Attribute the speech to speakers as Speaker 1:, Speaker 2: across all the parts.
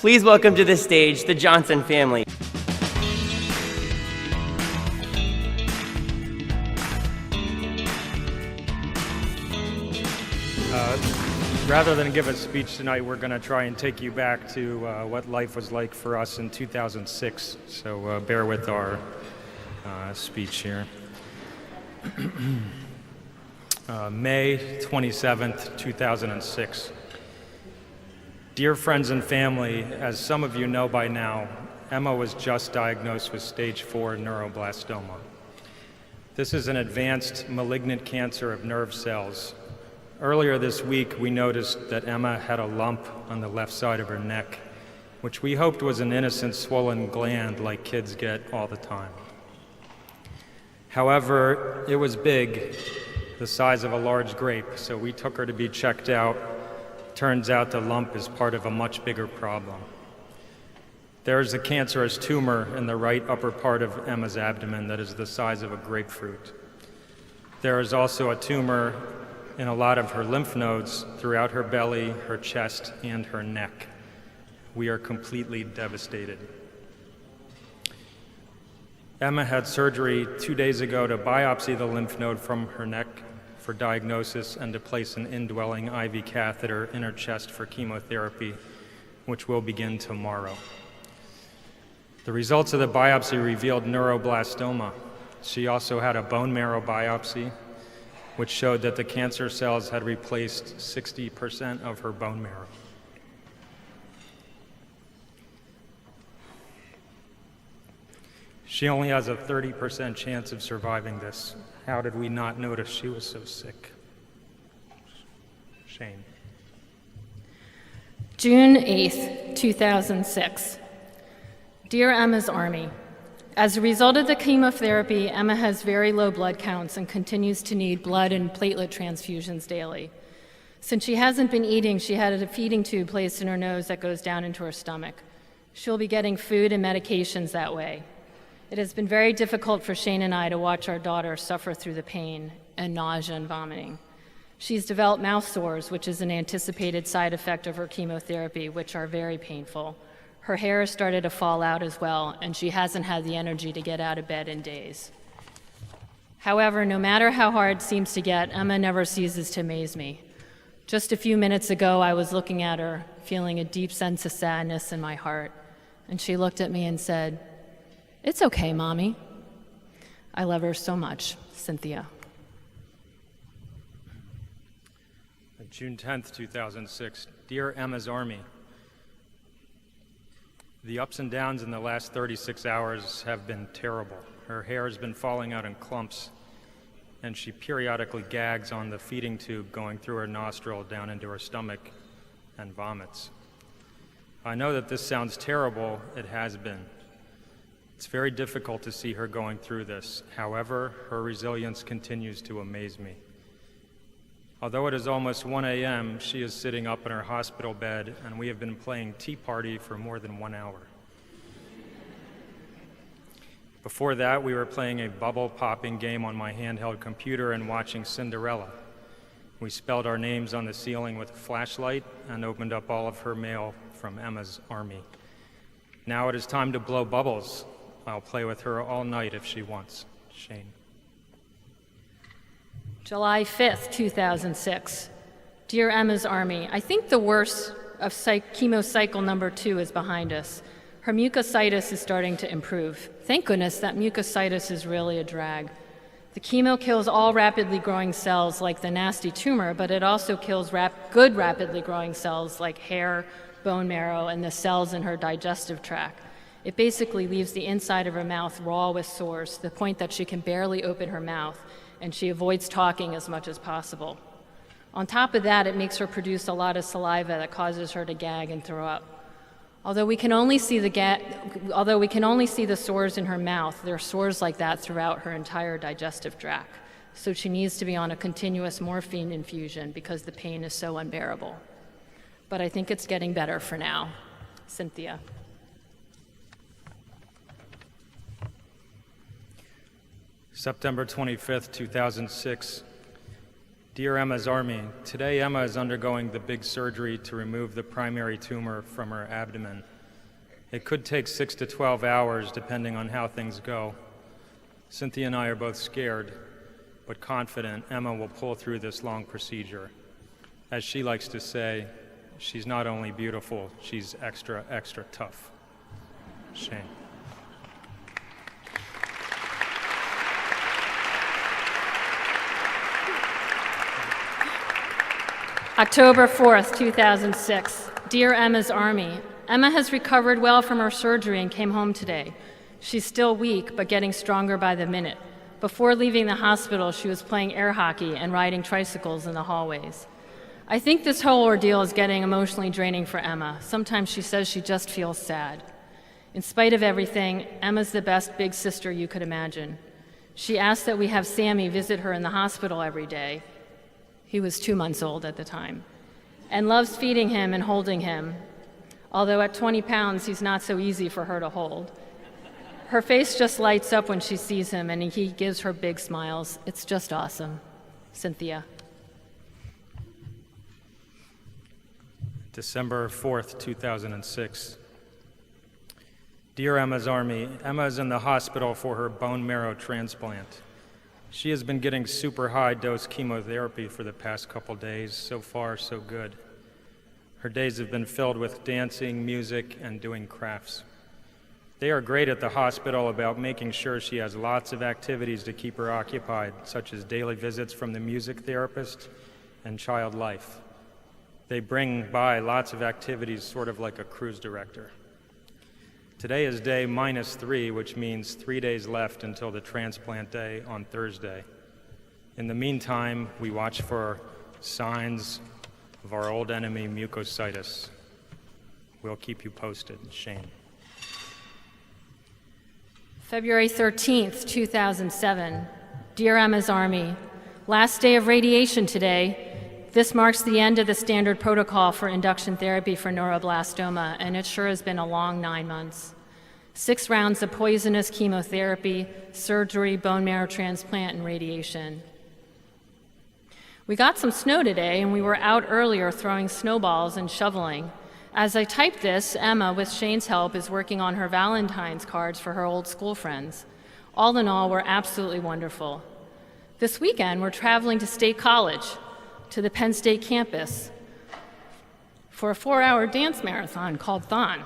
Speaker 1: Please welcome to the stage the Johnson family.
Speaker 2: Rather than give a speech tonight, we're going to try and take you back to what life was like for us in 2006. So bear with our speech here. May 27th, 2006. Dear friends and family, as some of you know by now, Emma was just diagnosed with stage 4 neuroblastoma. This is an advanced malignant cancer of nerve cells. Earlier this week, we noticed that Emma had a lump on the left side of her neck, which we hoped was an innocent swollen gland like kids get all the time. However, it was big, the size of a large grape, so we took her to be checked out. Turns out the lump is part of a much bigger problem. There's a cancerous tumor in the right upper part of Emma's abdomen that is the size of a grapefruit. There is also a tumor in a lot of her lymph nodes throughout her belly, her chest, and her neck. We are completely devastated. Emma had surgery 2 days ago to biopsy the lymph node from her neck for diagnosis and to place an indwelling IV catheter in her chest for chemotherapy, which will begin tomorrow. The results of the biopsy revealed neuroblastoma. She also had a bone marrow biopsy, which showed that the cancer cells had replaced 60% of her bone marrow. She only has a 30% chance of surviving this. How did we not notice she was so sick? Shane.
Speaker 3: June 8th, 2006. Dear Emma's Army, as a result of the chemotherapy, Emma has very low blood counts and continues to need blood and platelet transfusions daily. Since she hasn't been eating, she had a feeding tube placed in her nose that goes down into her stomach. She'll be getting food and medications that way. It has been very difficult for Shane and I to watch our daughter suffer through the pain and nausea and vomiting. She's developed mouth sores, which is an anticipated side effect of her chemotherapy, which are very painful. Her hair has started to fall out as well, and she hasn't had the energy to get out of bed in days. However, no matter how hard it seems to get, Emma never ceases to amaze me. Just a few minutes ago, I was looking at her, feeling a deep sense of sadness in my heart, and she looked at me and said, "It's okay, Mommy." I love her so much, Cynthia.
Speaker 2: June 10th, 2006. Dear Emma's Army, the ups and downs in the last 36 hours have been terrible. Her hair has been falling out in clumps, and she periodically gags on the feeding tube going through her nostril down into her stomach and vomits. I know that this sounds terrible. It has been. It's very difficult to see her going through this. However, her resilience continues to amaze me. Although it is almost 1 a.m., she is sitting up in her hospital bed, and we have been playing Tea Party for more than 1 hour. Before that, we were playing a bubble-popping game on my handheld computer and watching Cinderella. We spelled our names on the ceiling with a flashlight and opened up all of her mail from Emma's Army. Now it is time to blow bubbles. I'll play with her all night if she wants. Shane.
Speaker 3: July 5th, 2006. Dear Emma's Army, I think the worst of chemo cycle number 2 is behind us. Her mucositis is starting to improve. Thank goodness that mucositis is really a drag. The chemo kills all rapidly growing cells like the nasty tumor, but it also kills good rapidly growing cells like hair, bone marrow, and the cells in her digestive tract. It basically leaves the inside of her mouth raw with sores to the point that she can barely open her mouth, and she avoids talking as much as possible. On top of that, it makes her produce a lot of saliva that causes her to gag and throw up. Although we can only see the sores in her mouth, there are sores like that throughout her entire digestive tract. So she needs to be on a continuous morphine infusion because the pain is so unbearable. But I think it's getting better for now. Cynthia.
Speaker 2: September 25th, 2006. Dear Emma's Army, today Emma is undergoing the big surgery to remove the primary tumor from her abdomen. It could take 6 to 12 hours depending on how things go. Cynthia and I are both scared, but confident Emma will pull through this long procedure. As she likes to say, she's not only beautiful, she's extra, extra tough. Shane.
Speaker 3: October 4th, 2006. Dear Emma's Army, Emma has recovered well from her surgery and came home today. She's still weak, but getting stronger by the minute. Before leaving the hospital, she was playing air hockey and riding tricycles in the hallways. I think this whole ordeal is getting emotionally draining for Emma. Sometimes she says she just feels sad. In spite of everything, Emma's the best big sister you could imagine. She asked that we have Sammy visit her in the hospital every day. He was 2 months old at the time, and loves feeding him and holding him, although at 20 pounds, he's not so easy for her to hold. Her face just lights up when she sees him, and he gives her big smiles. It's just awesome. Cynthia.
Speaker 2: December 4th, 2006. Dear Emma's Army, Emma is in the hospital for her bone marrow transplant. She has been getting super high dose chemotherapy for the past couple days. So far, so good. Her days have been filled with dancing, music, and doing crafts. They are great at the hospital about making sure she has lots of activities to keep her occupied, such as daily visits from the music therapist and child life. They bring by lots of activities, sort of like a cruise director. Today is day -3, which means 3 days left until the transplant day on Thursday. In the meantime, we watch for signs of our old enemy, mucositis. We'll keep you posted. Shane.
Speaker 3: February 13th, 2007. Dear Emma's Army, last day of radiation today. This marks the end of the standard protocol for induction therapy for neuroblastoma, and it sure has been a long 9 months. 6 rounds of poisonous chemotherapy, surgery, bone marrow transplant, and radiation. We got some snow today, and we were out earlier throwing snowballs and shoveling. As I type this, Emma, with Shane's help, is working on her Valentine's cards for her old school friends. All in all, we're absolutely wonderful. This weekend, we're traveling to State College, to the Penn State campus, for a 4-hour dance marathon called Thon.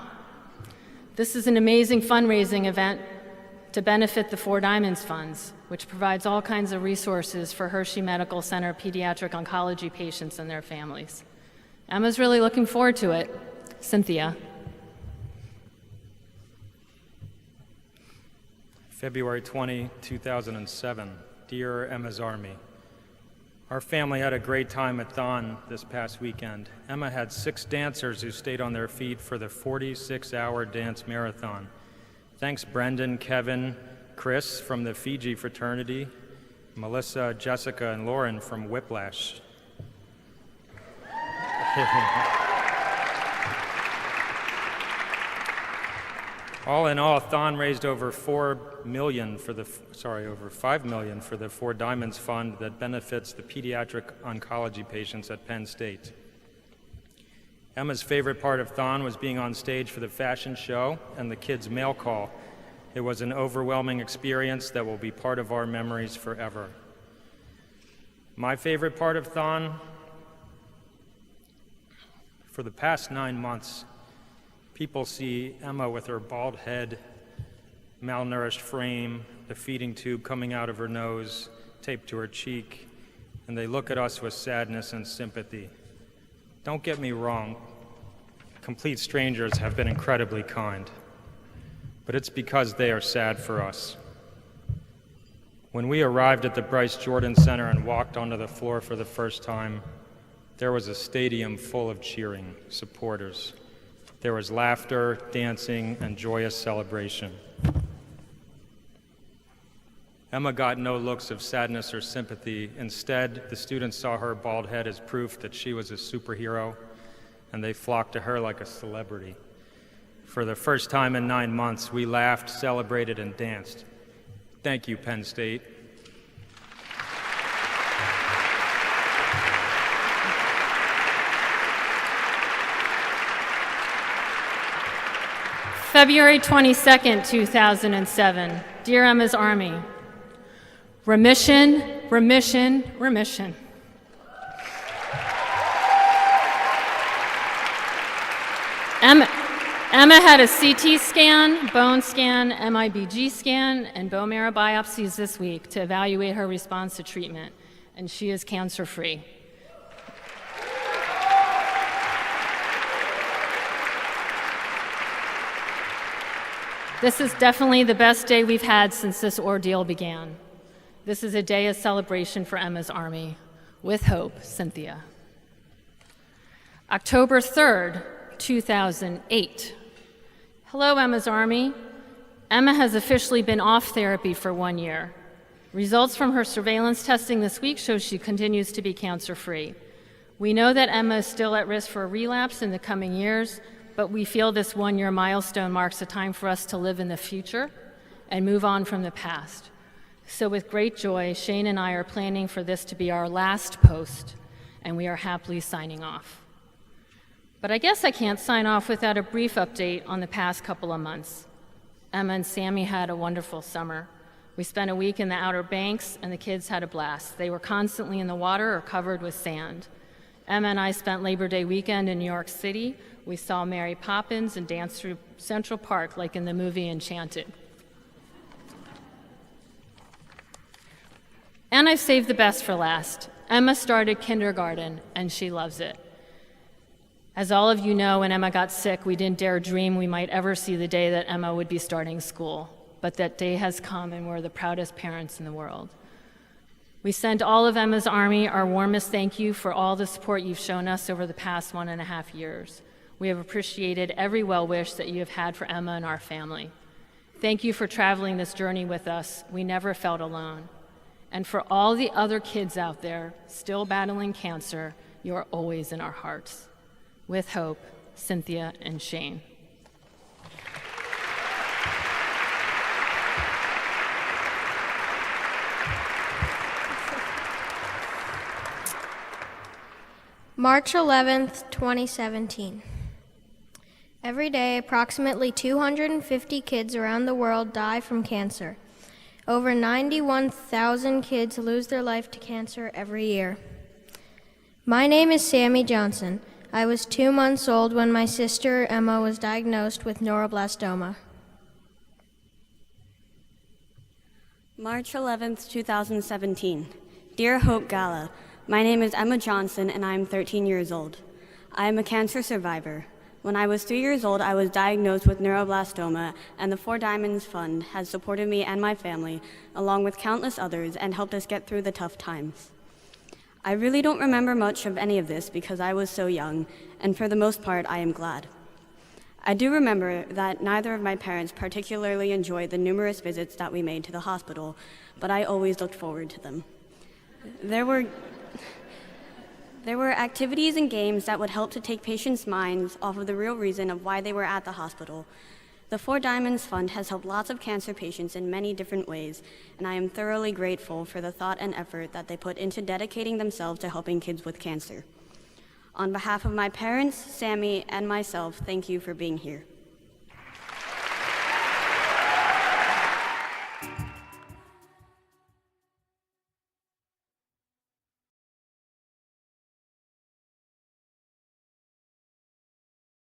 Speaker 3: This is an amazing fundraising event to benefit the Four Diamonds Funds, which provides all kinds of resources for Hershey Medical Center pediatric oncology patients and their families. Emma's really looking forward to it. Cynthia.
Speaker 2: February 20, 2007. Dear Emma's Army, our family had a great time at Thon this past weekend. Emma had 6 dancers who stayed on their feet for the 46-hour dance marathon. Thanks Brendan, Kevin, Chris from the Fiji fraternity, Melissa, Jessica, and Lauren from Whiplash. All in all, Thon raised over $5 million for the Four Diamonds Fund that benefits the pediatric oncology patients at Penn State. Emma's favorite part of Thon was being on stage for the fashion show and the kids' mail call. It was an overwhelming experience that will be part of our memories forever. My favorite part of Thon, for the past 9 months, people see Emma with her bald head, malnourished frame, the feeding tube coming out of her nose, taped to her cheek, and they look at us with sadness and sympathy. Don't get me wrong, complete strangers have been incredibly kind, but it's because they are sad for us. When we arrived at the Bryce Jordan Center and walked onto the floor for the first time, there was a stadium full of cheering supporters. There was laughter, dancing, and joyous celebration. Emma got no looks of sadness or sympathy. Instead, the students saw her bald head as proof that she was a superhero, and they flocked to her like a celebrity. For the first time in 9 months, we laughed, celebrated, and danced. Thank you, Penn State.
Speaker 3: February 22nd, 2007. Dear Emma's Army, remission, remission, remission. Emma had a CT scan, bone scan, MIBG scan, and bone marrow biopsies this week to evaluate her response to treatment, and she is cancer-free. This is definitely the best day we've had since this ordeal began. This is a day of celebration for Emma's Army. With hope, Cynthia. October 3rd, 2008. Hello, Emma's Army. Emma has officially been off therapy for 1 year. Results from her surveillance testing this week show she continues to be cancer-free. We know that Emma is still at risk for a relapse in the coming years, but we feel this 1 year milestone marks a time for us to live in the future and move on from the past. So with great joy, Shane and I are planning for this to be our last post, and we are happily signing off. But I guess I can't sign off without a brief update on the past couple of months. Emma and Sammy had a wonderful summer. We spent a week in the Outer Banks, and the kids had a blast. They were constantly in the water or covered with sand. Emma and I spent Labor Day weekend in New York City. We saw Mary Poppins and danced through Central Park like in the movie Enchanted. And I've saved the best for last. Emma started kindergarten, and she loves it. As all of you know, when Emma got sick, we didn't dare dream we might ever see the day that Emma would be starting school. But that day has come, and we're the proudest parents in the world. We send all of Emma's Army our warmest thank you for all the support you've shown us over the past 1.5 years. We have appreciated every well wish that you have had for Emma and our family. Thank you for traveling this journey with us. We never felt alone. And for all the other kids out there still battling cancer, you are always in our hearts. With hope, Cynthia and Shane.
Speaker 4: March 11th, 2017. Every day, approximately 250 kids around the world die from cancer. Over 91,000 kids lose their life to cancer every year. My name is Sammy Johnson. I was 2 months old when my sister Emma was diagnosed with neuroblastoma.
Speaker 5: March 11th, 2017. Dear Hope Gala, my name is Emma Johnson and I am 13 years old. I am a cancer survivor. When I was 3 years old, I was diagnosed with neuroblastoma, and the Four Diamonds Fund has supported me and my family, along with countless others, and helped us get through the tough times. I really don't remember much of any of this because I was so young, and for the most part, I am glad. I do remember that neither of my parents particularly enjoyed the numerous visits that we made to the hospital, but I always looked forward to them. There were activities and games that would help to take patients' minds off of the real reason of why they were at the hospital. The Four Diamonds Fund has helped lots of cancer patients in many different ways, and I am thoroughly grateful for the thought and effort that they put into dedicating themselves to helping kids with cancer. On behalf of my parents, Sammy, and myself, thank you for being here.